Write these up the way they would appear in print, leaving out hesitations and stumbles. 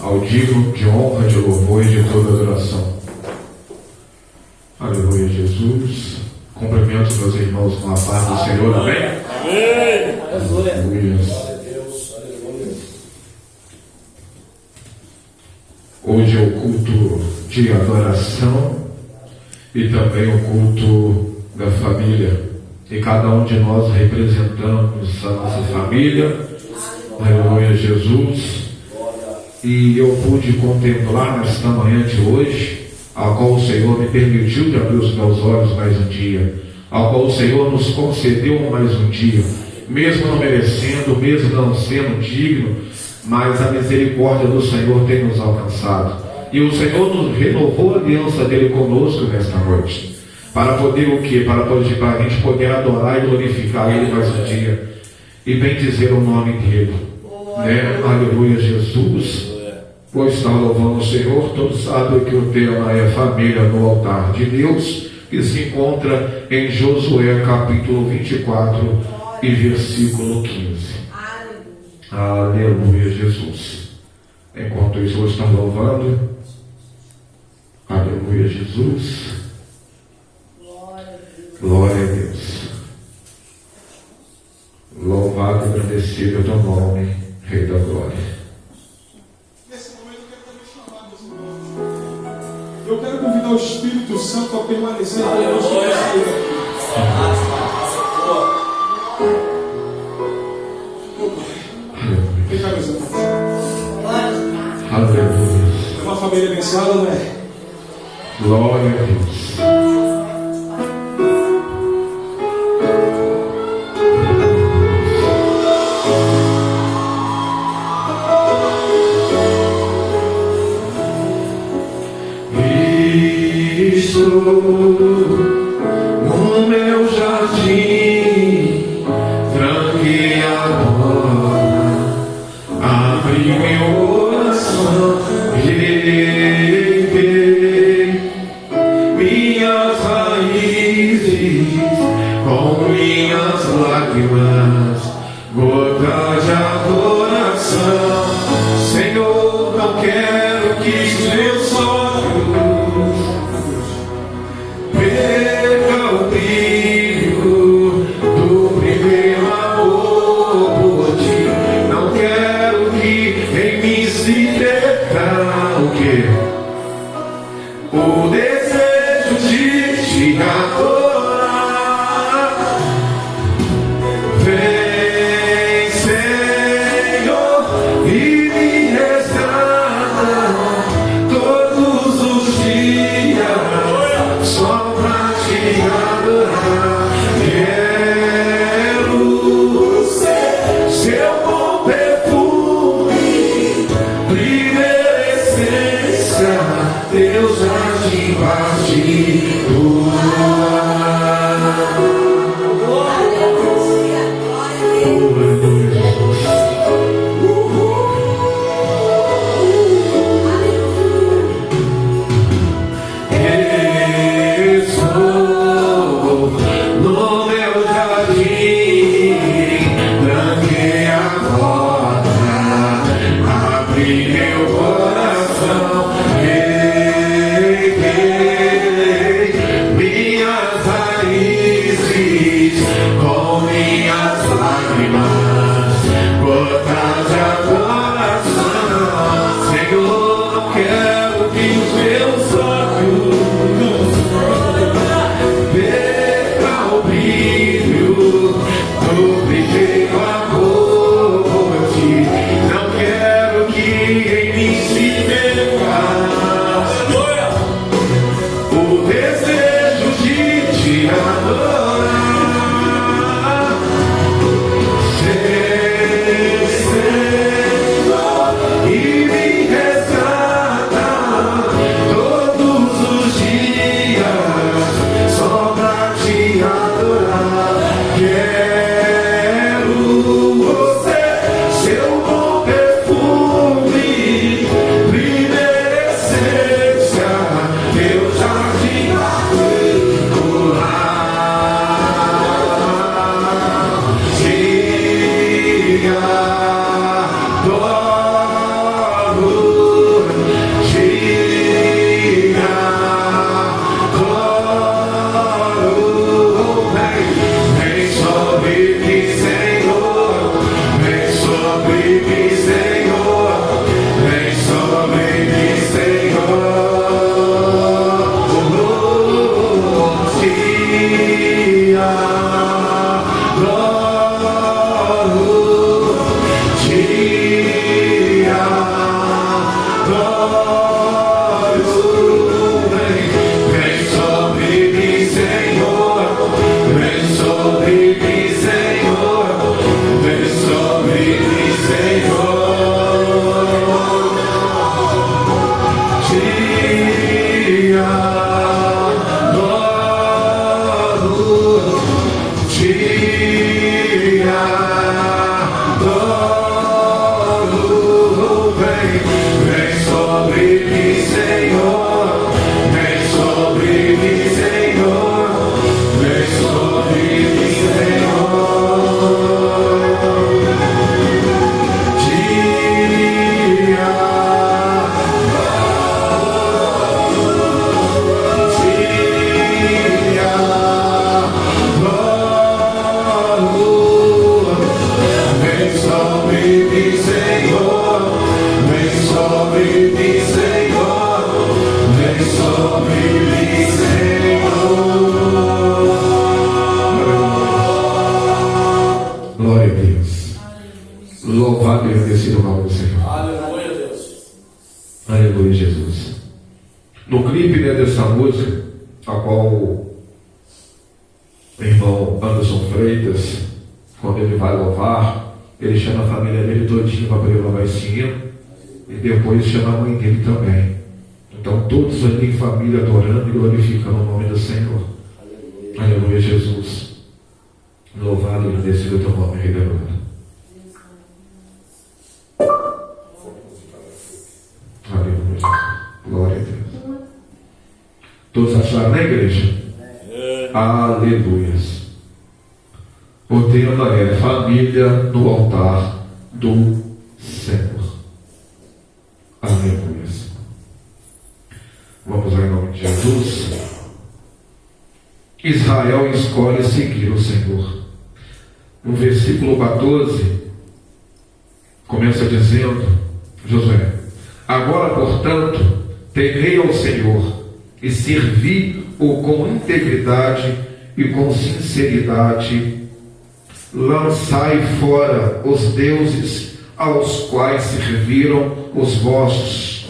ao digno de honra, de louvor e de toda adoração. Aleluia, Jesus. Cumprimento meus irmãos com a paz do Senhor, amém? Amém. Aleluia. Hoje é o culto de adoração e também o culto da família. E cada um de nós representamos a nossa família. Aleluia, Jesus. E eu pude contemplar nesta manhã de hoje, a qual o Senhor me permitiu de abrir os meus olhos mais um dia, ao qual o Senhor nos concedeu mais um dia, mesmo não merecendo, mesmo não sendo digno, mas a misericórdia do Senhor tem nos alcançado. E o Senhor nos renovou a aliança dele conosco nesta noite, para poder o quê? Para a gente poder adorar e glorificar ele mais um dia, e bendizer o nome dele, né? Aleluia, Jesus. Pois está louvando o Senhor, todos sabem que o tema é família no altar de Deus, que se encontra em Josué capítulo 24 e versículo 15. Aleluia, Jesus. Enquanto isso, hoje estão louvando. Aleluia, Jesus. Glória a Deus. Louvado e agradecido é o teu nome, Rei da Glória. Eu quero convidar o Espírito Santo a permanecer conosco. Vem cá, meus irmãos. Aleluia. É uma família abençoada, não é? Glória a Deus. No meu jardim, tranquei a porta, abri meu coração, reguei minhas raízes com minhas lágrimas, gotas de adoração. Senhor, não quero que os meus olhos perca o brilho do primeiro amor por ti. Não quero que em mim se perca o quê? O desejo de te adorar. Vem, Senhor, e me resgata todos os dias, só pra te adorar. Quero ser seu bom perfume, primeira essência, teu jardim partido. No meu jardim, tranquei a porta, abri meu coração, reguei minhas raízes com minhas lágrimas, gotas de adoração. Senhor, não quero que os meus olhos perca o brilho do primeiro amor por ti. Não quero que Aleluia, Jesus. No clipe, né, dessa música, a qual o irmão Anderson Freitas, quando ele vai louvar, ele chama a família dele todinha para poder louvar esse hino, e depois chama a mãe dele também. Então todos ali em família adorando e glorificando o nome do Senhor. Aleluia, Jesus. Louvado e agradecido o teu nome, Rei da Glória. Aleluia. Glória a Deus. Todos acharam na igreja? Aleluia. O tema é família no altar do Senhor. Aleluia. Vamos lá em nome de Jesus. Israel escolhe seguir o Senhor. No versículo 14, começa dizendo, Josué: agora, portanto, temei ao Senhor e servi-o com integridade e com sinceridade. Lançai fora os deuses aos quais serviram os vossos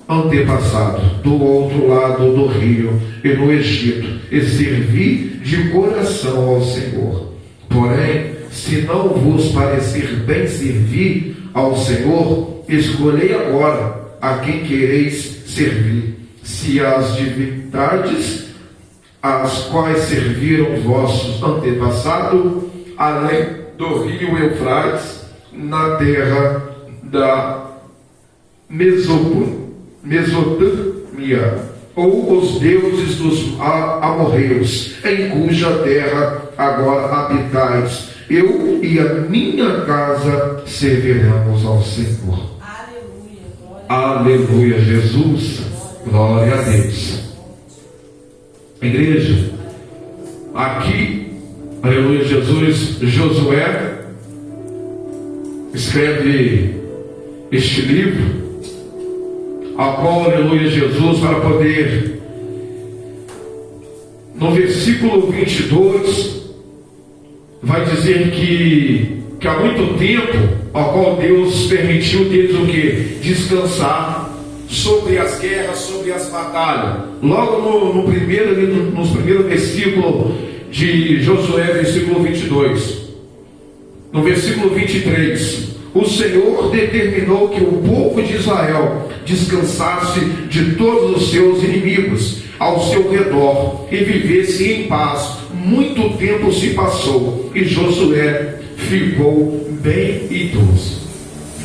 antepassados do outro lado do rio e no Egito, e servi de coração ao Senhor. Porém, se não vos parecer bem servir ao Senhor, escolhei agora a quem quereis servir, se as divindades às quais serviram os vossos antepassados, além do rio Eufrates, na terra da Mesopotâmia, ou os deuses dos amorreus, em cuja terra agora habitais. Eu e a minha casa serviremos ao Senhor. Aleluia, Jesus. Glória a Deus. Igreja, aqui, aleluia, Jesus, Josué escreve este livro, a qual, aleluia, Jesus, para poder, no versículo 22, vai dizer que há muito tempo, ao qual Deus permitiu deles o que? Descansar sobre as guerras, sobre as batalhas. Logo nos primeiros versículos de Josué, versículo 22, no versículo 23, o Senhor determinou que o povo de Israel descansasse de todos os seus inimigos ao seu redor e vivesse em paz. Muito tempo se passou e Josué ficou bem idoso.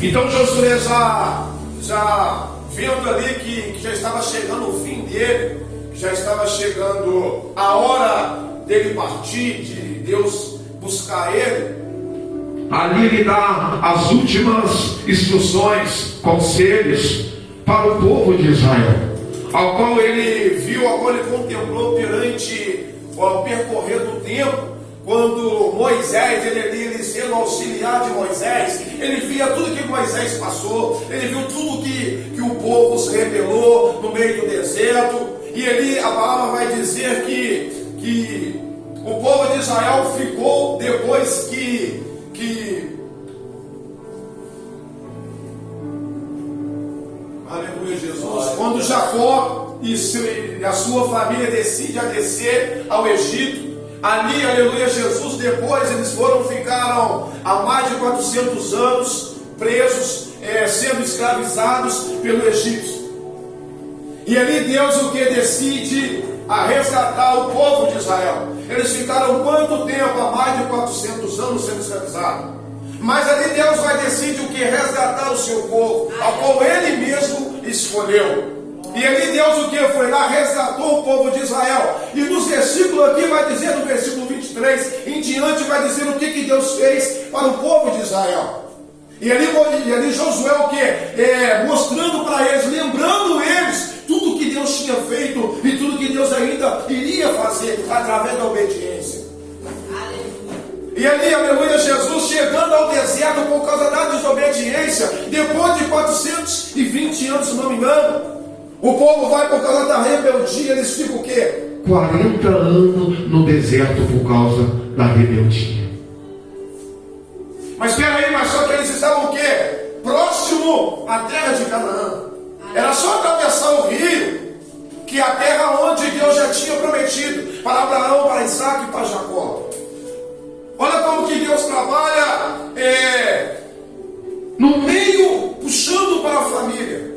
Então Josué já vendo ali que já estava chegando o fim dele, que já estava chegando a hora dele partir, de Deus buscar ele, ali ele dá as últimas instruções, conselhos para o povo de Israel, ao qual ele viu, ao qual ele contemplou perante o percorrer do tempo, quando Moisés, ele sendo auxiliar de Moisés, ele via tudo que Moisés passou, ele viu tudo que o povo se rebelou no meio do deserto, e ali a palavra vai dizer que o povo de Israel ficou, depois que aleluia, Jesus, quando Jacó e a sua família decide a descer ao Egito, ali, aleluia, Jesus, depois eles ficaram há mais de 400 anos presos, sendo escravizados pelo egípcio. E ali Deus o que decide a resgatar o povo de Israel. Eles ficaram quanto tempo? Há mais de 400 anos sendo escravizados. Mas ali Deus vai decidir o que? Resgatar o seu povo, ao qual Ele mesmo escolheu. E ali Deus o que? Foi lá, resgatou o povo de Israel. E nos versículos aqui vai dizer, no versículo 23 em diante, vai dizer o que Deus fez para o povo de Israel. E ali Josué o que? Mostrando para eles, lembrando eles tudo que Deus tinha feito e tudo que Deus ainda iria fazer através da obediência. E ali, aleluia, Jesus chegando ao deserto por causa da desobediência, depois de 420 anos, se não me engano, o povo vai por causa da rebeldia, eles ficam o quê? 40 anos no deserto por causa da rebeldia. Mas espera aí, mas só que eles estavam o quê? Próximo a terra de Canaã. Era só atravessar o rio, que é a terra onde Deus já tinha prometido para Abraão, para Isaac e para Jacó. Olha como que Deus trabalha no meio, puxando para a família.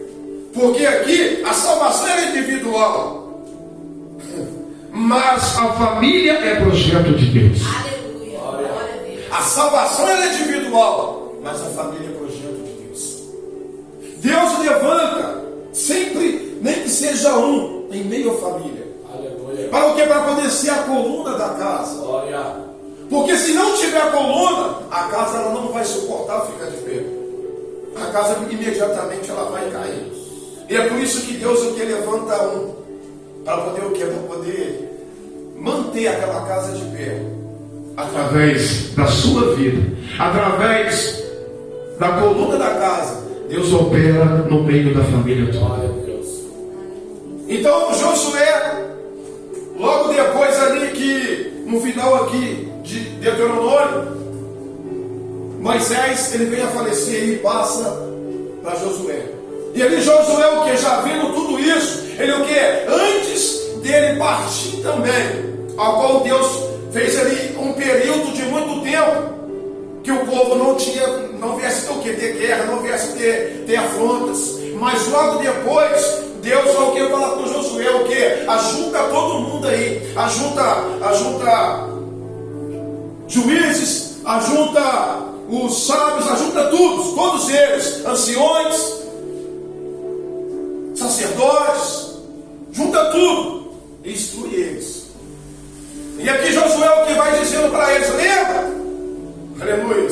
Porque aqui a salvação é individual, mas a família é projeto de Deus. Aleluia. Glória a Deus. A salvação é individual, mas a família é projeto de Deus. Deus levanta sempre, nem que seja um, em meio à família. Aleluia. Para o que? Para poder ser a coluna da casa. Glória. Porque se não tiver coluna, a casa ela não vai suportar ficar de pé. A casa imediatamente ela vai cair. E é por isso que Deus o que levanta um, para poder o que? Para poder manter aquela casa de pé. Através da sua vida, através da coluna da casa, Deus opera no meio da família toda. Glória a Deus. Então Josué, logo depois ali que, no final aqui de Deuteronômio, Moisés, ele vem a falecer e passa para Josué. E ali Josué o que? Já vendo tudo isso, ele o que? Antes dele partir também, ao qual Deus fez ali um período de muito tempo, que o povo não viesse o que? Ter guerra, não viesse ter afrontas. Mas logo depois, Deus o que? Fala com Josué o que? Ajunta todo mundo aí, ajunta juízes, ajunta os sábios, ajunta todos eles, anciões, sacerdotes, junta tudo e instrui eles. E aqui Josué o que vai dizendo para eles, lembra? Aleluia.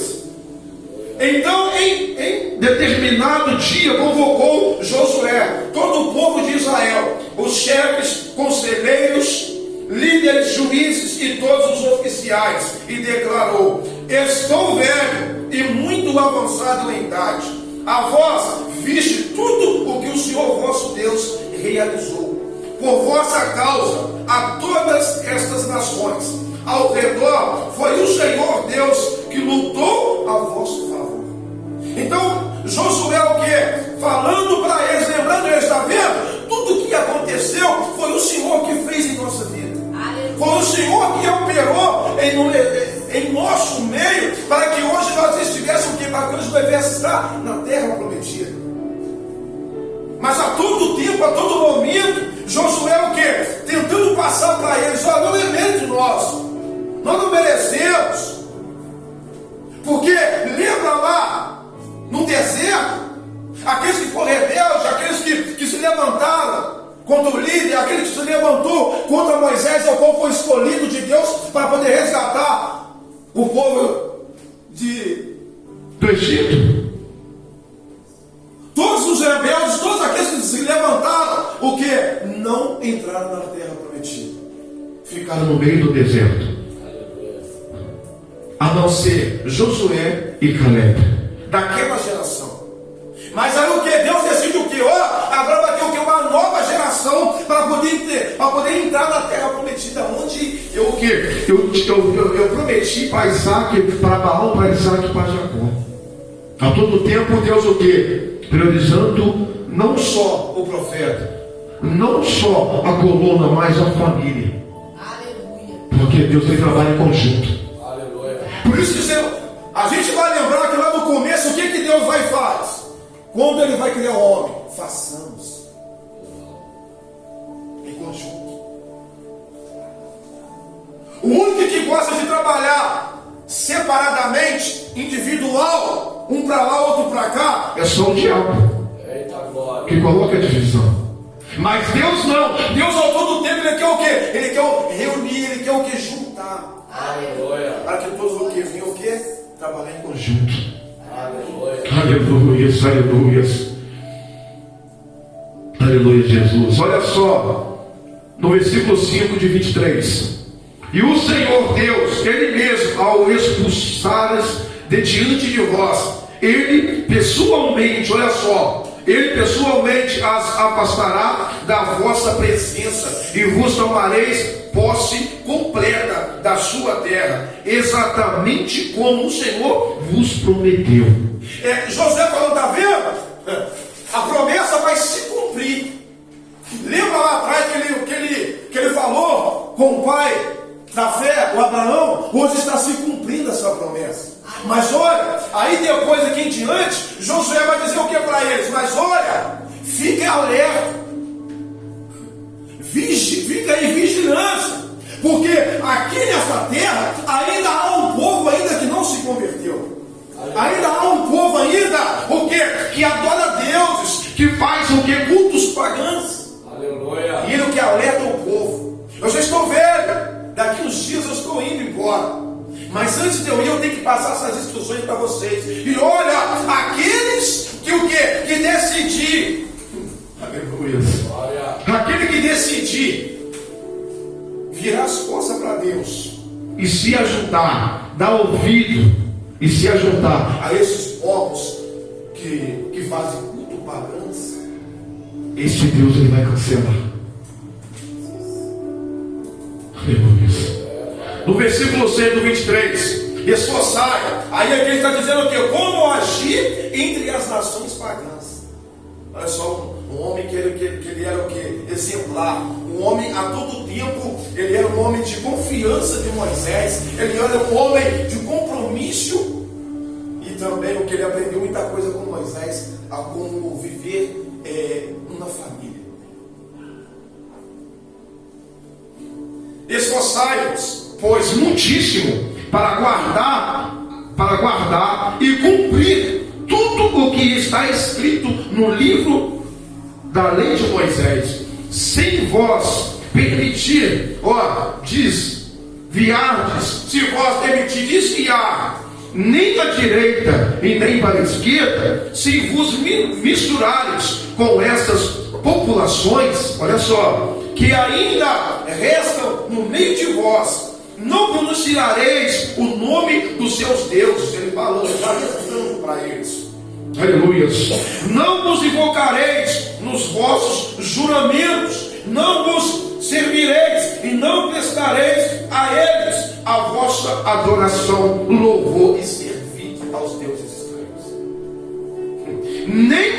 Então em determinado dia convocou Josué todo o povo de Israel, os chefes, conselheiros, líderes, juízes e todos os oficiais, e declarou: estou velho e muito avançado em idade. A vós viste tudo o que o Senhor vosso Deus realizou por vossa causa a todas estas nações ao redor. Foi o Senhor Deus que lutou a vosso favor. Então Josué o que? Falando para eles, lembrando eles, está vendo? Tudo que aconteceu foi o Senhor que fez em nossa vida. Foi o Senhor que operou em nosso meio, para que hoje nós estivéssemos, para que hoje devesse estar na terra prometida. Mas a todo tempo, a todo momento, Josué o que? Tentando passar para eles: olha, não é mérito nosso, nós não merecemos. Porque lembra lá no deserto, aqueles que foram rebeldes, aqueles que se levantaram contra o líder, aquele que se levantou contra Moisés, ao qual foi escolhido de Deus para poder resgatar o povo do Egito. Todos os rebeldes, todos aqueles que se levantaram, o que? Não entraram na terra prometida. Ficaram no meio do deserto. A não ser Josué e Caleb, daquela geração. Mas aí o que? Deus decide o que? Agora vai ter o que? Uma nova geração para poder entrar na terra prometida, onde eu prometi para Isaac, para Abraão, para Isaac e para Jacó. A todo tempo Deus o que? Priorizando não só o profeta, não só a coluna, mas a família. Aleluia. Porque Deus tem trabalho em conjunto. Aleluia. Por isso que a gente vai lembrar que lá no começo, o que Deus vai e faz? Quando Ele vai criar o homem, façamos em conjunto. O único que gosta de trabalhar separadamente, individual, um para lá, outro para cá, é só o diabo. Eita glória. Que coloca a divisão. Mas Deus não. Deus ao todo tempo Ele quer o quê? Ele quer reunir, Ele quer o quê? Juntar. Aleluia. Para que todos o quê? Venham o quê? Trabalhar em conjunto. Junto. Aleluia. Aleluias, aleluias. Aleluia, Jesus. Olha só, no versículo 5 de 23. E o Senhor Deus, Ele mesmo, ao expulsá-las de diante de vós, Ele pessoalmente, olha só, Ele pessoalmente as afastará da vossa presença, e vos tomareis posse completa da sua terra, exatamente como o Senhor vos prometeu. José falou, está vendo? a promessa vai se cumprir. Lembra lá atrás que ele falou com o pai da fé, o Abraão? Hoje está se cumprindo essa promessa. Mas olha, aí depois aqui em diante, Josué vai dizer o que para eles? Mas olha, fiquem alerta, fica em vigilância, porque aqui nessa terra ainda há um povo ainda que não se converteu. Ainda há um povo ainda, o quê? Que adora deuses, que faz o quê? Cultos pagãos. Aleluia. E ele o que alerta o povo. Eu já estou velho, daqui uns dias eu estou indo embora. Mas antes de eu ir, eu tenho que passar essas instruções para vocês. E olha, aqueles que o quê? Que decidir. Aleluia. Aquele que decidir virar as costas para Deus e se ajuntar, dar ouvido e se ajuntar a esses povos que fazem culto pagãos, esse Deus ele vai cancelar. Aleluia. No versículo 123, esforçai. Aí aqui ele está dizendo o quê? Como agir entre as nações pagãs. Olha só, um homem que ele era o quê? Exemplar. Um homem a todo tempo, ele era um homem de confiança de Moisés. Ele era um homem de compromisso. E também o que ele aprendeu muita coisa com Moisés, a como viver uma família. Esforçai-vos, pois muitíssimo, para guardar e cumprir tudo o que está escrito no livro da lei de Moisés, sem vós permitir, desviardes, se vós permitir desviar, nem à direita e nem para a esquerda, se vos misturares com essas populações, olha só, que ainda restam no meio de vós, não pronunciareis o nome dos seus deuses. Ele falou, está rezando para eles. Aleluia. Não vos invocareis nos vossos juramentos, não vos servireis e não prestareis a eles a vossa adoração, louvor e serviço aos deuses estranhos. Nem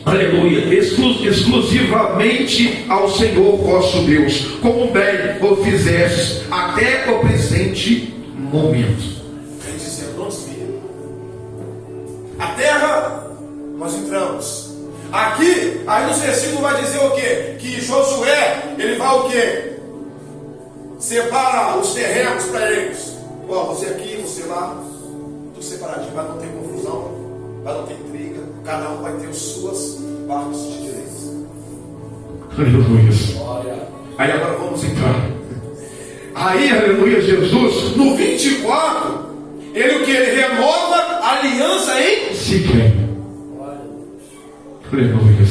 aleluia, exclusivamente ao Senhor vosso Deus, como bem o fizestes até o presente momento. Quer dizer, nós vimos a terra, nós entramos aqui, aí no versículo vai dizer o quê? Que Josué, ele vai o quê? Separa os terrenos para eles. Você aqui, você lá, tudo separadinho, para não ter confusão, para não ter intriga. Cada um vai ter as suas partes de direito. Aleluia. Aí agora vamos entrar. Aí, aleluia, Jesus, no 24, ele o que? Ele renova a aliança em Siquém. Aleluia.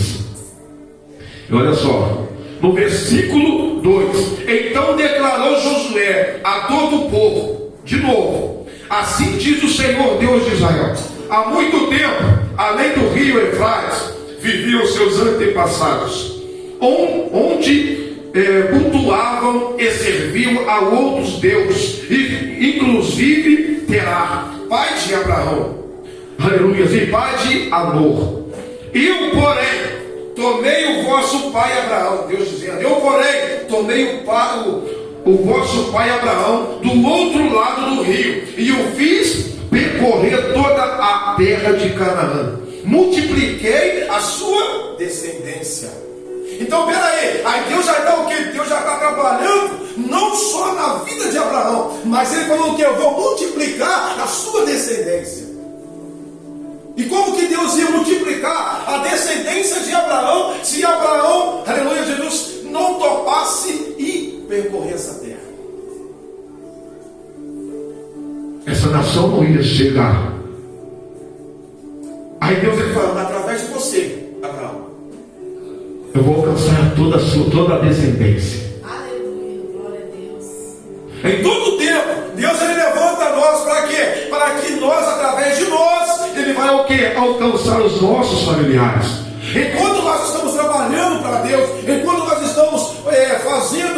E olha só, no versículo 2: então declarou Josué a todo o povo, de novo, assim diz o Senhor Deus de Israel: há muito tempo, além do rio Eufrates, viviam seus antepassados, onde cultuavam e serviam a outros deuses, inclusive Terá, pai de Abraão, aleluia, e pai de Amor. Eu, porém, tomei o vosso pai Abraão, Deus dizendo, eu, porém, tomei o vosso pai Abraão do outro lado do rio, e o fiz percorrer toda a terra de Canaã. Multipliquei a sua descendência. Então, peraí, aí Deus já está o quê? Deus já está trabalhando não só na vida de Abraão, mas ele falou que eu vou multiplicar a sua descendência. E como que Deus ia multiplicar a descendência de Abraão, se Abraão, aleluia, Jesus, não topasse e percorrer essa terra? Essa nação não ia chegar. Aí Deus ele falando, através de você, Abraão, eu vou alcançar toda a descendência. Aleluia, glória a Deus. Em todo tempo, Deus ele levanta nós para quê? Para que nós, através de nós, ele vai o quê? Alcançar os nossos familiares. Enquanto nós estamos trabalhando para Deus, enquanto nós estamos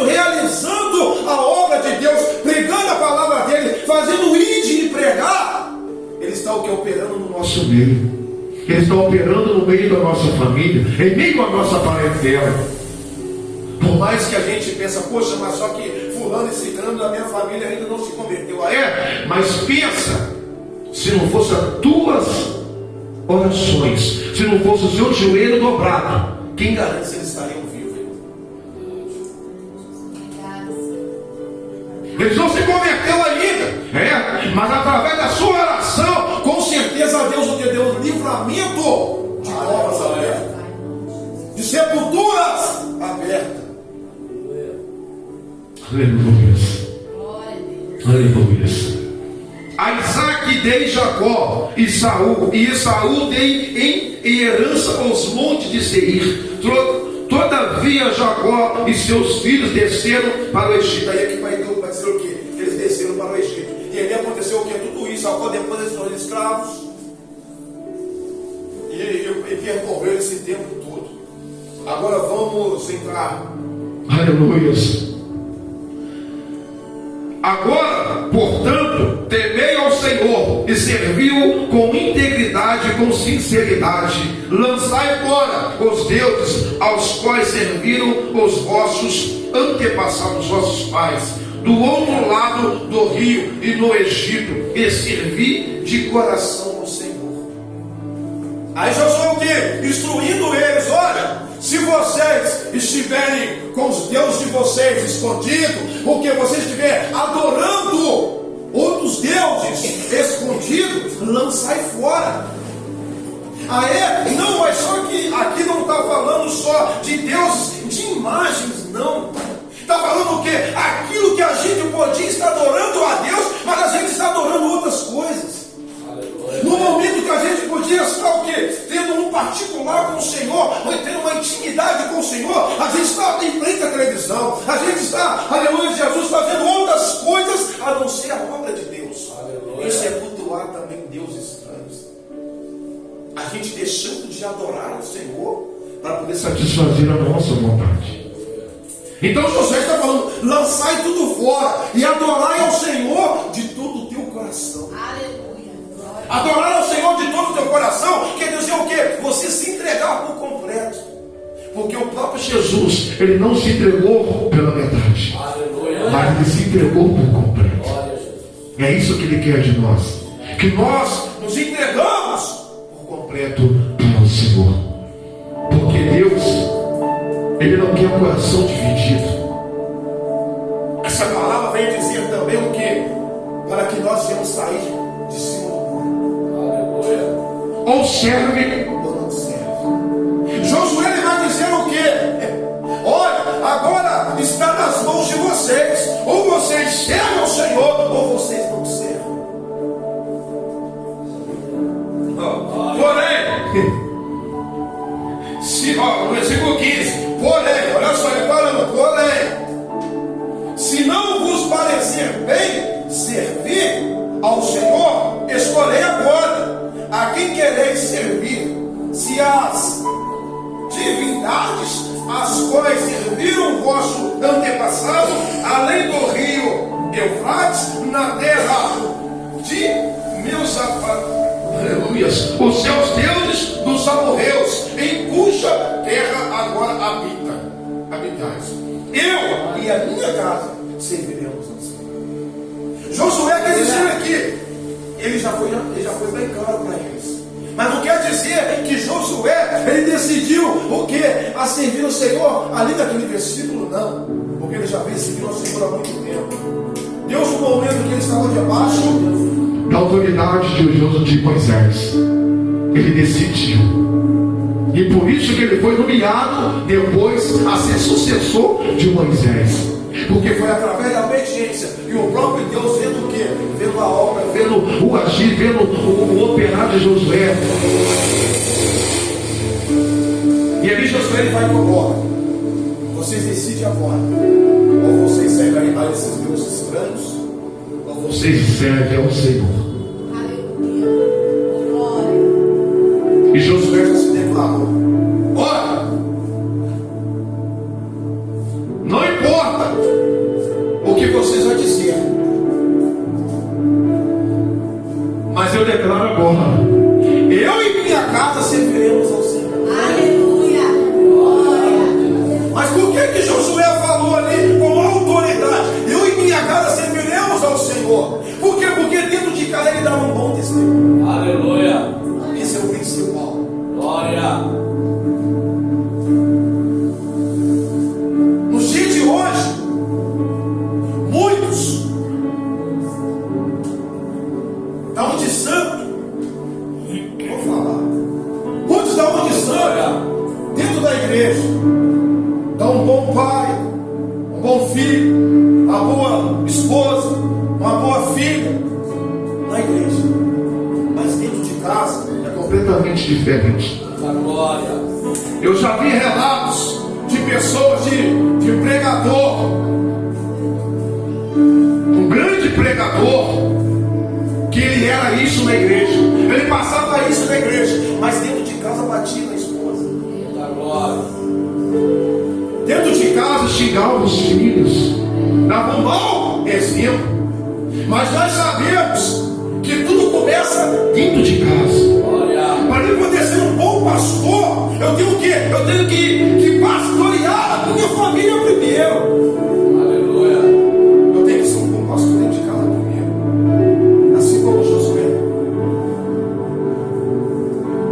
realizando a obra de Deus, pregando a palavra dele, fazendo o ir e pregar, ele está o que? Operando no nosso meio. Ele está operando no meio da nossa família, em meio à nossa parentela. Por mais que a gente pensa, poxa, mas só que fulano e ciclano da minha família ainda não se converteu. Mas pensa, se não fosse as tuas orações, se não fosse o seu joelho dobrado, quem garante se eles estariam vivos? Eles não se converteu ainda, mas através da sua oração, com certeza Deus o que deu livramento de covas abertas, de sepulturas abertas. Aleluia. Aleluia. A Isaac dei Jacó e Esaú dei em herança os montes de Seir. Todavia Jacó e seus filhos desceram para o Egito. Aí aqui vai dizer o quê? Eles desceram para o Egito. E aí aconteceu o quê? Tudo isso. Jacó depois eles foram escravos. E percorreu esse tempo todo. Agora vamos entrar. Aleluia. Agora, portanto, temei ao Senhor e serviu com integridade e com sinceridade. Lançai fora os deuses aos quais serviram os vossos antepassados, vossos pais, do outro lado do rio e no Egito, e servi de coração ao Senhor. Aí Josué o quê? Instruindo eles: olha, se vocês estiverem com os deuses de vocês escondidos, porque vocês estiverem adorando outros deuses escondidos, lançai fora. Aí, não, mas só que aqui não está falando só de deuses, de imagens, não. Está falando o quê? Aquilo que a gente podia estar adorando a Deus, mas a gente está adorando outras coisas. No momento que a gente podia estar o quê? Tendo um particular com o Senhor, ou tendo uma intimidade com o Senhor, a gente está em frente à televisão, a gente está, aleluia, Jesus, fazendo outras coisas a não ser a obra de Deus. Aleluia. Isso é cultuar também deuses estranhos. A gente deixando de adorar o Senhor para poder satisfazer a nossa vontade. Então Josué está falando: lançai tudo fora e adorai ao Senhor de todo o teu coração. Aleluia. Adorar ao Senhor de todo o teu coração quer dizer o quê? Você se entregar por completo. Porque o próprio Jesus, ele não se entregou pela metade. Aleluia. Mas ele se entregou por completo. É isso que ele quer de nós, que nós nos entregamos por completo para o Senhor. Porque Deus, ele não quer um coração dividido. Essa palavra vem dizer também o quê? Para que nós venhamos sair de cima do muro. Aleluia. Ou serve ou não serve. Josué ele vai dizer o quê? Olha, agora está nas mãos de vocês. Ou vocês servem ao Senhor, ou vocês não servem. Porém, no versículo 15, porém, olha só ele falando, porém, se não vos parecer bem servir ao Senhor, escolhei agora a quem quereis servir, se as divindades as quais serviram o vosso antepassado, além do rio Eufrates, na terra de meus aleluias, os seus deuses dos amorreus, em cuja terra agora habitais. Eu e a minha casa serviremos ao Senhor. Josué quer dizer aqui, ele já foi bem claro para eles. Mas não quer dizer que Josué ele decidiu o que? A servir o Senhor ali naquele versículo, não. Porque ele já vem servindo ao Senhor há muito tempo. Deus, no momento que ele estava debaixo da autoridade de Moisés, ele decidiu. E por isso que ele foi nomeado depois a ser sucessor de Moisés. Porque foi através da obediência. E o próprio Deus vendo o quê? Vendo a obra, vendo o agir, vendo o operar de Josué. E ali Josué ele vai embora. Vocês decidem agora. Ou vocês servem a esses deuses estranhos, ou vocês servem ao Senhor. E Josué já se declarou: olha, não importa o que vocês vão dizer, mas eu declaro agora: eu e minha casa Glória. Nos dias de hoje, muitos dão de santo. Vou falar. Muitos dão de santo dentro da igreja. Dão um bom pai, um bom filho, uma boa esposa, uma boa filha na igreja. Mas dentro de casa é Completamente diferente. glória. Eu já vi relatos de pessoas, de pregador, um grande pregador, que ele era isso na igreja, ele passava isso na igreja, mas dentro de casa batia na esposa. Glória. Dentro de casa xingava os filhos, dava um mau exemplo. Mas nós sabemos que tudo começa dentro de casa. Para eu poder ser um bom pastor, eu tenho o quê? Eu tenho que pastorear a minha família primeiro. Aleluia. Eu tenho que ser um bom pastor dentro de casa primeiro. Assim como Josué.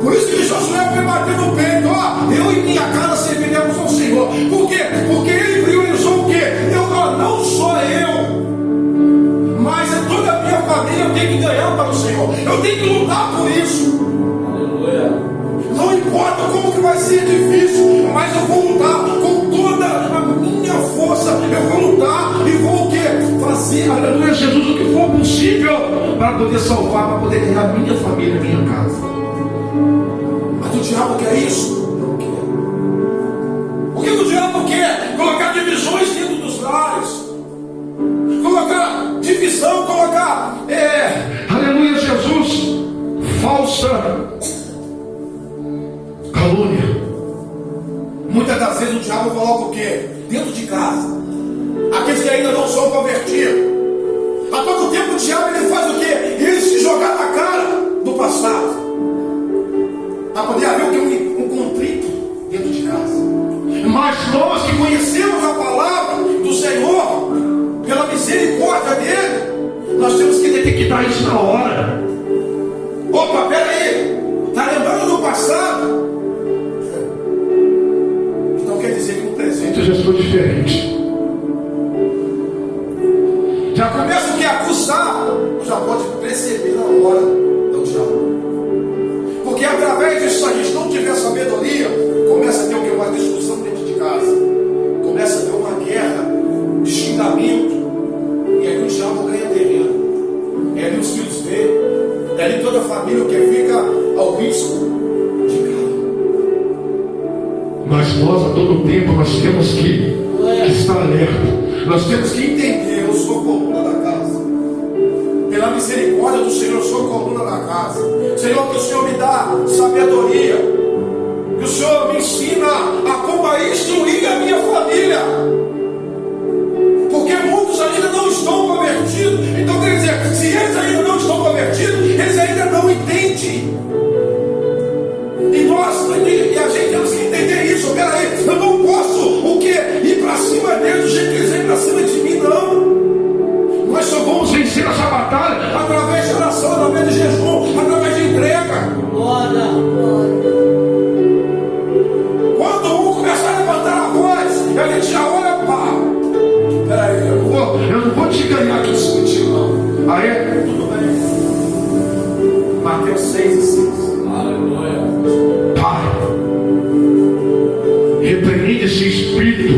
Por isso que Josué foi bater no peito. Ó, eu e minha casa serviremos ao Senhor. Por quê? Porque ele priorizou o quê? Não só eu, mas toda a minha família eu tenho que ganhar para o Senhor. Eu tenho que lutar por isso. Não importa como que vai ser difícil, mas eu vou lutar com toda a minha força. Eu vou lutar e vou o quê? Fazer, aleluia, Jesus, o que for possível para poder salvar, para poder ganhar a minha família, a minha casa. Mas o diabo quer isso? Não quer. O que o diabo quer? Colocar divisões dentro dos lares. Colocar divisão, colocar Aleluia, Jesus. Falsa calúnia. Muitas das vezes o diabo coloca o quê? Dentro de casa. Aqueles que ainda não são convertidos. Há todo tempo o diabo ele faz o quê? Ele se jogar na cara do passado. Para poder haver o quê? Um contrito dentro de casa. Mas nós que conhecemos a palavra do Senhor, pela misericórdia dele, nós temos que detectar isso na hora. Opa, pera aí, está lembrando do passado? Então quer dizer que no presente Eu já estou diferente. já começa o que? Acusar, já pode perceber na hora do diabo. Porque através disso, se a gente não tiver sabedoria, começa a ter o que? Uma discussão dentro de casa. Começa a ter uma guerra de xingamento. E aí o diabo ganha terreno. É ali os filhos veem. É ali toda a família que fica ao risco de cair. Mas nós, a todo tempo, nós temos que estar alerta. Nós temos que entender, eu sou coluna da casa. Pela misericórdia do Senhor, eu sou coluna da casa. Senhor, que o Senhor me dá sabedoria. Que o Senhor me ensina a como instruir a minha família. Porque muitos ainda não estão convertidos. Então quer dizer, se eles ainda não estão convertidos, eles ainda não entendem. E a gente temos que entender isso. Peraí, eu não posso o quê? Ir para cima deles do jeito que eles vêm para cima de mim, não. Nós só vamos vencer essa batalha através de oração, através de jejum, através de entrega. Quando um começar a levantar a voz, a gente já olha, pá. Peraí, eu não vou te ganhar aqui contigo, não. Aí, tudo bem. Mateus 6:6. Aleluia. Pai, repreende esse espírito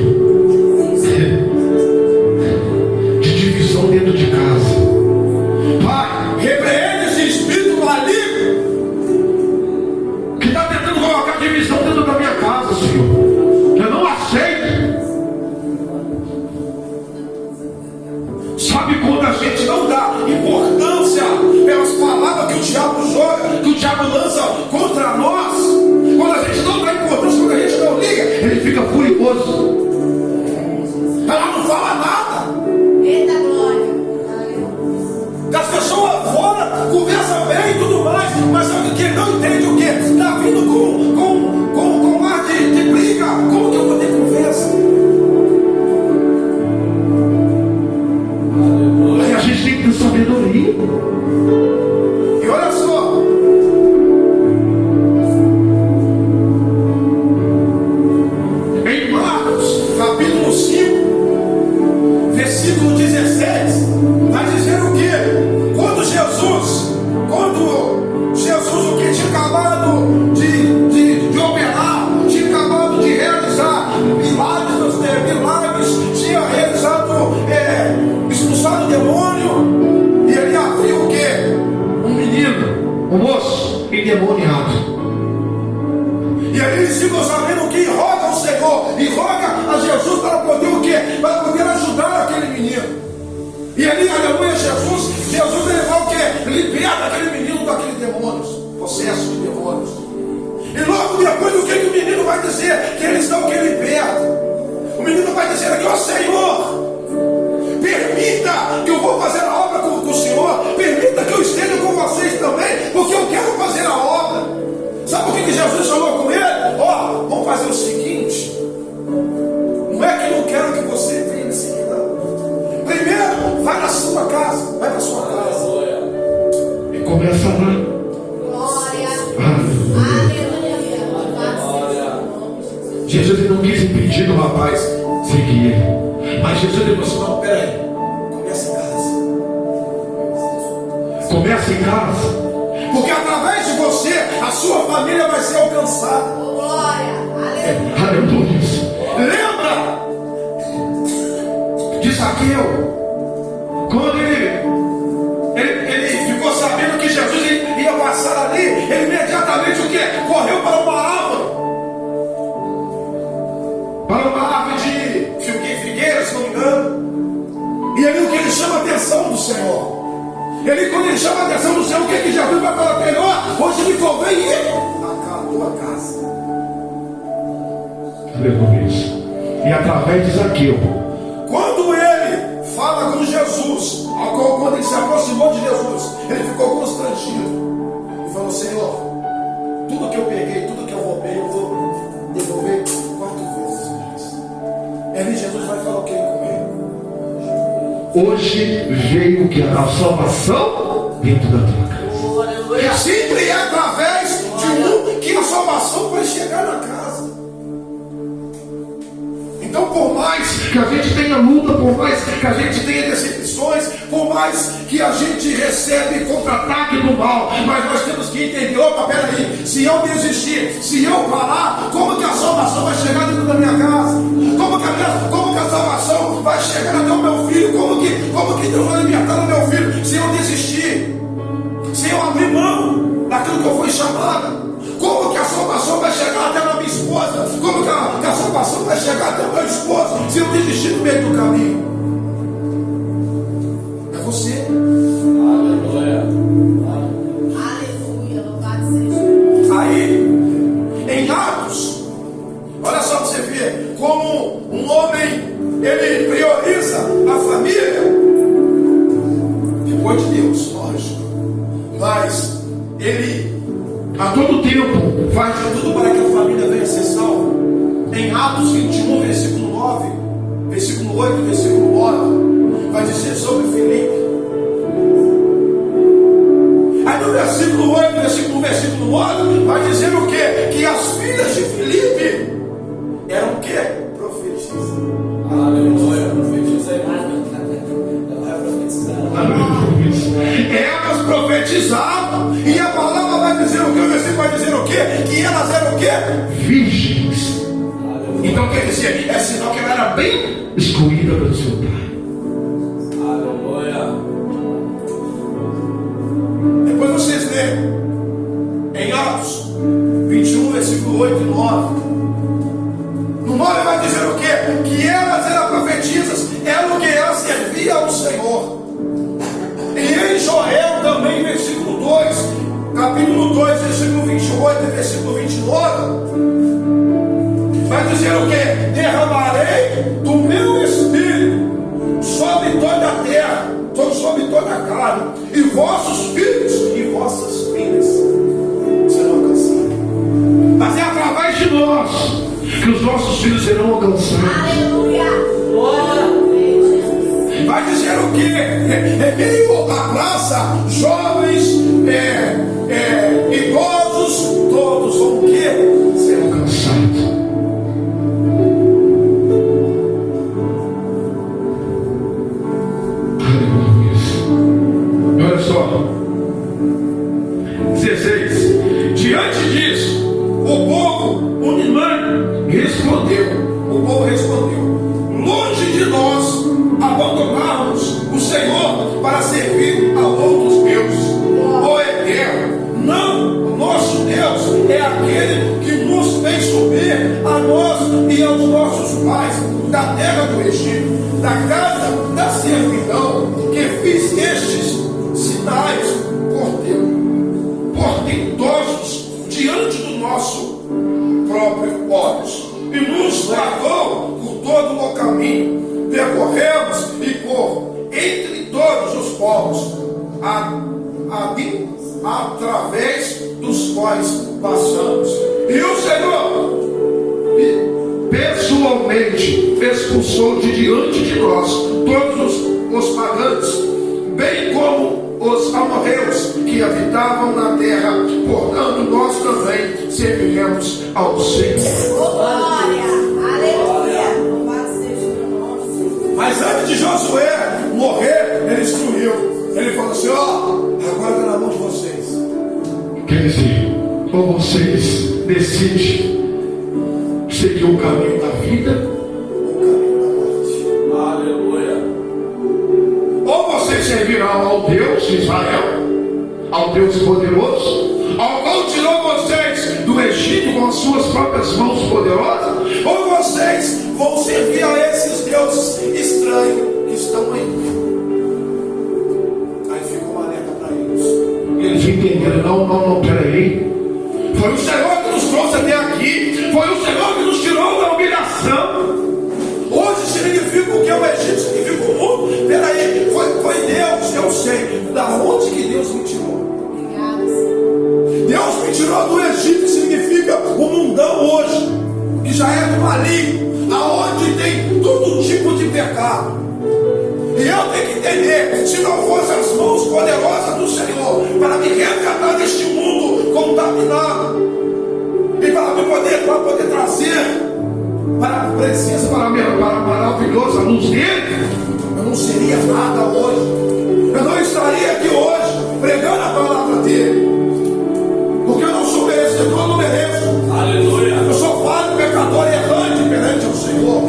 Eles ficam sabendo que roga ao Senhor e roga a Jesus para poder o quê? Para poder ajudar aquele menino. E ali, aleluia, Jesus ele vai o quê? Liberta aquele menino daqueles demônios, possesso de demônios. E logo depois, o que o menino vai dizer? Que eles estão que liberta. O menino vai dizer aqui, ó Senhor, permita que eu vou fazer a obra com o Senhor, permita que eu esteja com vocês também, porque eu quero fazer a obra. Sabe o que Jesus falou com ele? Ó, vamos fazer o seguinte, não é que eu não quero que você venha me seguir, não. Primeiro, vai na sua casa, vai na sua casa. E começa lá. Jesus ele não quis impedir do rapaz seguir ele. Mas Jesus ele falou assim, não, peraí. Começa em casa. Começa em casa. Porque através de você, a sua família vai ser alcançada. Aleluia. Lembra de Zaqueu? Quando ele ficou sabendo que Jesus ia passar ali, ele imediatamente o quê? Correu para uma árvore. Para uma árvore de figueira, se não me engano. E ali o que ele chama a atenção do Senhor. Quando ele chama a atenção do Senhor, o que Jesus vai falar para ele? Ó, hoje me convém ir à tua casa. Aleluia. E através de Zaqueu, quando ele fala com Jesus, quando ele se aproximou de Jesus, ele ficou constrangido. E falou, Senhor, tudo que eu peguei, tudo que eu roubei, eu vou devolver 4 vezes mais. E ali Jesus vai falar o que com ele? Hoje veio que a salvação dentro da tua casa. E sempre é através de que a salvação vai chegar na casa. Então, por mais que a gente tenha luta, por mais que a gente tenha decepções, por mais que a gente recebe contra-ataque do mal, mas nós temos que entender, opa, peraí, se eu desistir, se eu parar, como que a salvação vai chegar dentro da minha casa? Como que a salvação vai chegar até o meu filho? Como que Deus vai libertar o meu filho? Se eu desistir, se eu abrir mão daquilo que eu fui chamado, como que a salvação vai chegar até a minha esposa? Como que a salvação vai chegar até o meu esposo se eu desistir no meio do caminho? É você. Aleluia. Louvado seja. Aí, em Atos, olha só para você ver como um homem ele prioriza a família depois de Deus, lógico, mas ele a todo tempo faz de tudo para que a família venha a ser salva. Em Atos 21, versículo 9, versículo 8, versículo 9, vai dizer sobre Filipe. Aí no versículo 8, versículo 9, vai dizer o quê? Que as filhas de Filipe eram o quê? Profetisas. Aleluia. Elas profetizavam, e a palavra vai dizer o que? O versículo vai dizer o quê? Que elas eram o quê? Virgens. Então quer dizer, é sinal que ela era bem Excluída do seu pai. Aleluia. Depois vocês lêem em Atos 21, versículo 8 e 9. No 9 vai dizer o quê? Que elas eram profetisas, era o que elas serviam ao Senhor. E em Joel também, versículo 2, capítulo 2, versículo 28 e versículo 29, vai dizer o quê? Derramarei do meu espírito sobre toda a terra, sobre toda a carne, e vossos filhos e vossas filhas serão alcançados. Mas é através de nós que os nossos filhos serão alcançados. Aleluia. Vai dizer o quê? É meio a praça, jovens, idosos, todos vão o quê? Serão Cansado. Aleluia. Olha só. 16. Diante disso, o povo unânime respondeu. O povo respondeu: longe de nós abandonarmos o Senhor para servir a outros deuses. O eterno, não, o nosso Deus é aquele que nos fez a nós e aos nossos pais da terra do Egito, da casa da servidão, que fiz estes sinais portentosos diante do nosso próprio olhos, e nos levou por todo o caminho, percorremos e por entre todos os povos, através dos quais passamos. E o Senhor pessoalmente expulsou de diante de nós todos os pagãos, bem como os amorreus que habitavam na terra, portanto nós também serviremos ao Senhor. Glória, aleluia. Louvado seja o nome. Mas antes de Josué morrer, ele instruiu. Ele falou assim: ó, agora está na mão de vocês. Quer dizer, ou vocês decidem seguir o caminho da vida, O caminho da morte. Aleluia. ou vocês servirão ao Deus de Israel, ao Deus poderoso, ao qual tirou vocês do Egito com as suas próprias mãos poderosas, Ou vocês vão servir a esses deuses estranhos que estão aí. Aí fica uma alerta para eles. eles entenderam, não, peraí, foi o Senhor que nos trouxe até aqui, foi o Senhor que nos tirou da humilhação. Hoje significa o que é o Egito, significa o mundo. Peraí, foi Deus, eu sei. Da onde que Deus me tirou? Obrigada, Senhor. Deus me tirou do Egito, que significa o mundão hoje, que já é do maligno, aonde tem todo tipo de pecado. E eu tenho que entender, se não fosse as mãos poderosas do Senhor para me resgatar deste mundo contaminado, e para poder trazer para a presença, para a maravilhosa luz dele, eu não seria nada hoje. Eu não estaria aqui hoje pregando a palavra dele, porque eu não sou merecedor, eu não mereço. Aleluia. Eu sou falho, pecador e errante perante ao Senhor.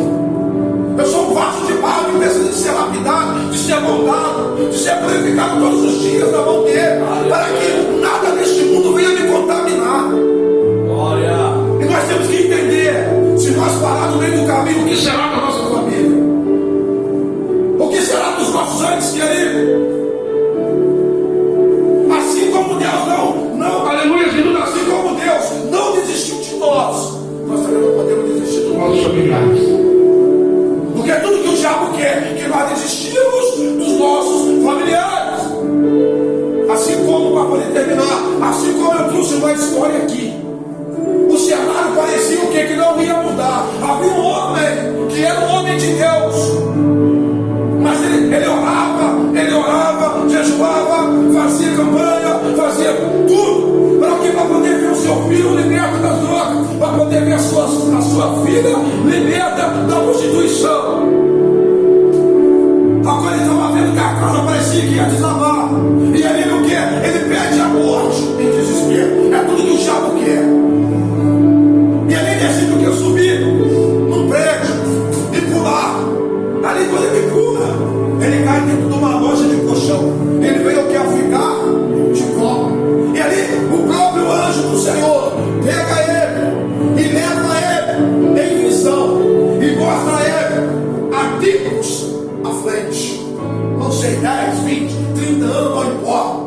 Eu sou um vaso de barro que precisa de ser lapidado, de ser moldado, de ser purificado todos os dias na mão dele, para que nada neste mundo venha me contaminar. Glória. E nós temos que entender, se nós parar no meio do caminho, o que será da nossa família? O que será dos nossos entes queridos? Assim como Deus não, aleluia, Jesus, assim como Deus não desistiu de nós também não podemos desistir dos nossos familiares. Porque tudo que o diabo quer, que nós desistimos dos nossos familiares. Assim como, para poder terminar, assim como eu trouxe uma história aqui, o cenário parecia o quê? Que não ia mudar. Havia um homem que era um homem de Deus, mas ele orava, jejuava, fazia campanha, fazia tudo para que, para poder ver o seu filho liberto das drogas, para poder ver a sua filha liberta da prostituição. Agora ele estava vendo que a casa parecia que ia desabar, e ele não quer, ele pede a morte em desespero. É tudo que o diabo quer. E ele decide o que? Subir num prédio e pular. Ali quando ele pula, ele cai dentro de uma loja de colchão. Ele veio o que? A ficar de coma. E ali o próprio anjo do Senhor pega ele e leva ele em visão e mostra ele a tempos à frente. Não sei, 10, 20, 30 anos, não importa.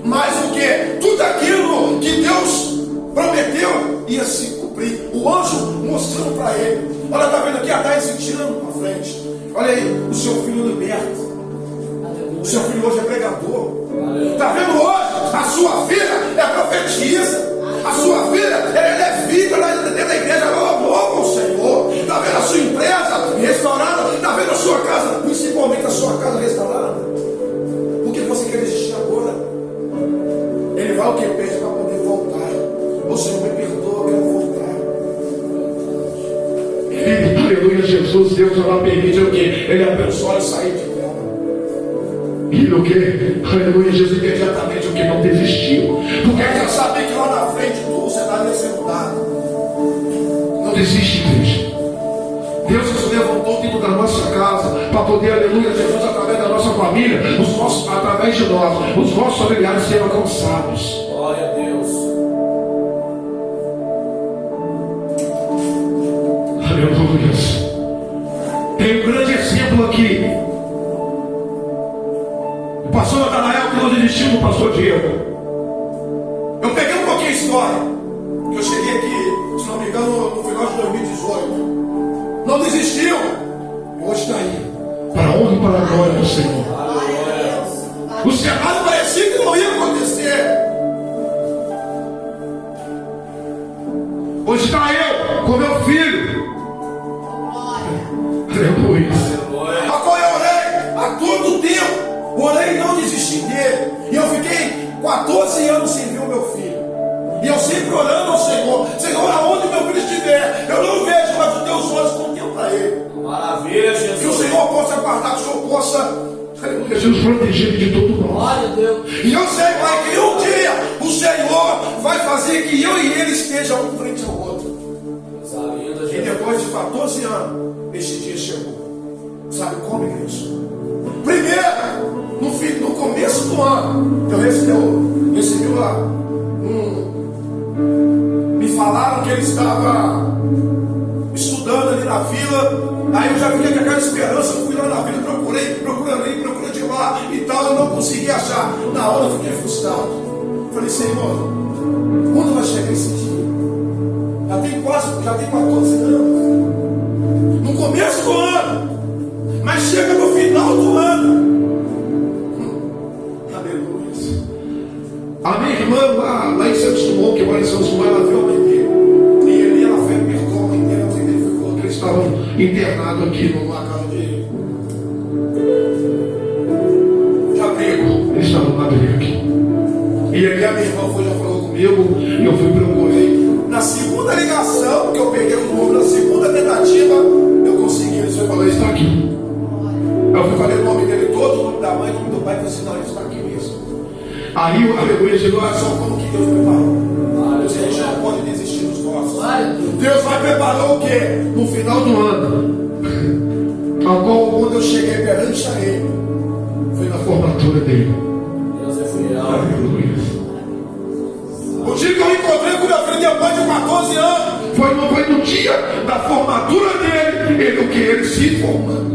Mas o que? Tudo aquilo que Deus prometeu ia se cumprir. O anjo mostrando para ele. Olha, está vendo aqui a 10, 20 anos para frente. Olha aí, o seu filho liberta. O seu filho hoje é pregador. Está vendo hoje? A sua filha é profetisa. A sua filha, ela é filha da igreja, ela louva o Senhor. Está vendo a sua empresa restaurada? Está vendo a sua casa, principalmente a sua casa restaurada? Por que você quer desistir agora? Ele vai o que pede para poder voltar. O Senhor me perdoa, eu quero voltar. Aleluia, Jesus, Deus não permite o quê? Ele abençoa e sair de terra. E o quê? Aleluia, Jesus, imediatamente o que? Não desistiu. Porque ele já sabia que lá na frente tudo cenário ia ser mudado. Não desiste, igreja. Deus nos levantou dentro da nossa casa para poder, aleluia, Jesus, através da nossa família, através de nós, os nossos familiares serem alcançados. Glória a Deus. pastor Diego. Eu peguei um pouquinho a história. Que eu cheguei aqui, se não me engano, no final de 2018. Não desistiu. E hoje está aí. Para a honra e para a glória do Senhor. Glória a Deus. O cenário parecia que não ia acontecer. Hoje está eu com meu filho. Glória. Aleluia. A qual eu orei a todo tempo. Orei e não desisti dele. E eu fiquei 14 anos sem ver o meu filho. E eu sempre orando ao Senhor. Senhor, aonde meu filho estiver, eu não vejo, mas os teus olhos contemplam ele. Maravilha, Que o Jesus. Senhor possa guardar, que o Senhor possa. Jesus protegido de todo mal. Glória a Deus. E eu sei, Pai, que um dia o Senhor vai fazer que eu e ele estejam um frente ao outro. Coisa linda, E Jesus. depois de 14 anos, este dia chegou. Sabe como, igreja? Primeiro, no começo do ano, eu recebi lá me falaram que ele estava estudando ali na vila. Aí eu já fiquei com aquela esperança, fui lá na vila, procurei de lá e tal, eu não consegui achar. Na hora eu fiquei frustrado. Falei, Senhor, quando vai chegar esse dia? Já tem 14 anos. No começo do ano, mas chega no final do ano. Aleluia. A minha irmã lá em Santos Dumont, que mora em Santos Dumont, ela viu a mãe dele. E ele, ela foi perdoar a mãe dele, a mãe dele falou que eles estavam internados aqui numa casa de abrigo. Eles estavam no abrigo aqui. E aí a minha irmã já falou comigo, e eu fui procurei. Na segunda ligação que eu peguei o número, na segunda tentativa, eu consegui. Ele só falou, Está aqui. eu falei o nome dele todo, o nome da mãe, o nome do pai, e falei assim, não, ele está aqui mesmo. Aí eu aleluia, chegou Olha a só como que Deus preparou. Você não pode desistir dos nossos. Glória a Deus. Deus vai preparar o quê? no final do ano, Ao qual quando eu cheguei perante a ele, foi na formatura dele. Deus é fiel. Aleluia. o dia que eu encontrei com meu filho depois de 14 anos, Foi no dia da formatura dele, ele se formando.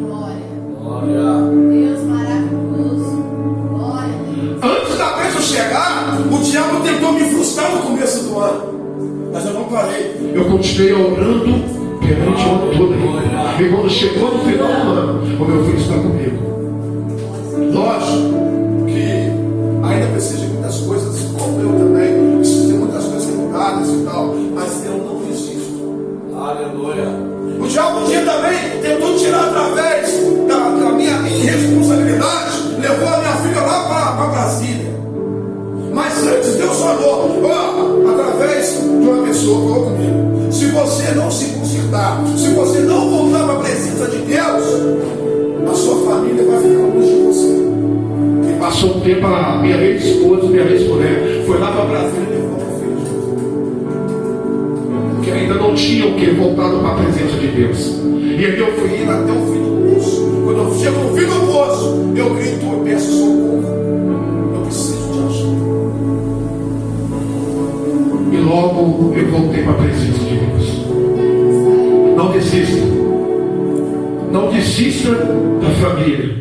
Glória. Glória. Deus maravilhoso. Glória a Deus. antes da bênção chegar, o diabo tentou me frustrar no começo do ano. Mas eu não parei. Eu continuei orando perante o ano todo. E quando chegou no final do ano, o meu filho está comigo. Lógico que ainda precisa de muitas coisas, como eu também, preciso de muitas coisas mudadas e tal, mas eu não desisto. Aleluia. O diabo um dia também tentou tirar através da minha irresponsabilidade, levou a minha filha lá para Brasília. Mas antes Deus falou, através de uma pessoa, falou comigo, se você não se consertar, se você não voltar para a presença de Deus, a sua família vai ficar longe de você. E passou um tempo, a minha ex-esposa, minha ex-mulher, foi lá para Brasília e levou meu filho junto. Porque ainda não tinham voltado para a presença de Deus. E aí eu fui indo até o fim do poço. Quando eu chego no fim do poço, eu grito, eu peço socorro. Eu preciso de ajuda. E logo eu voltei para a presença de Deus. Não desista. Não desista da família.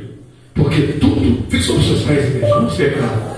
Porque tudo, fique sobre os seus pés, igreja. Vamos pegar.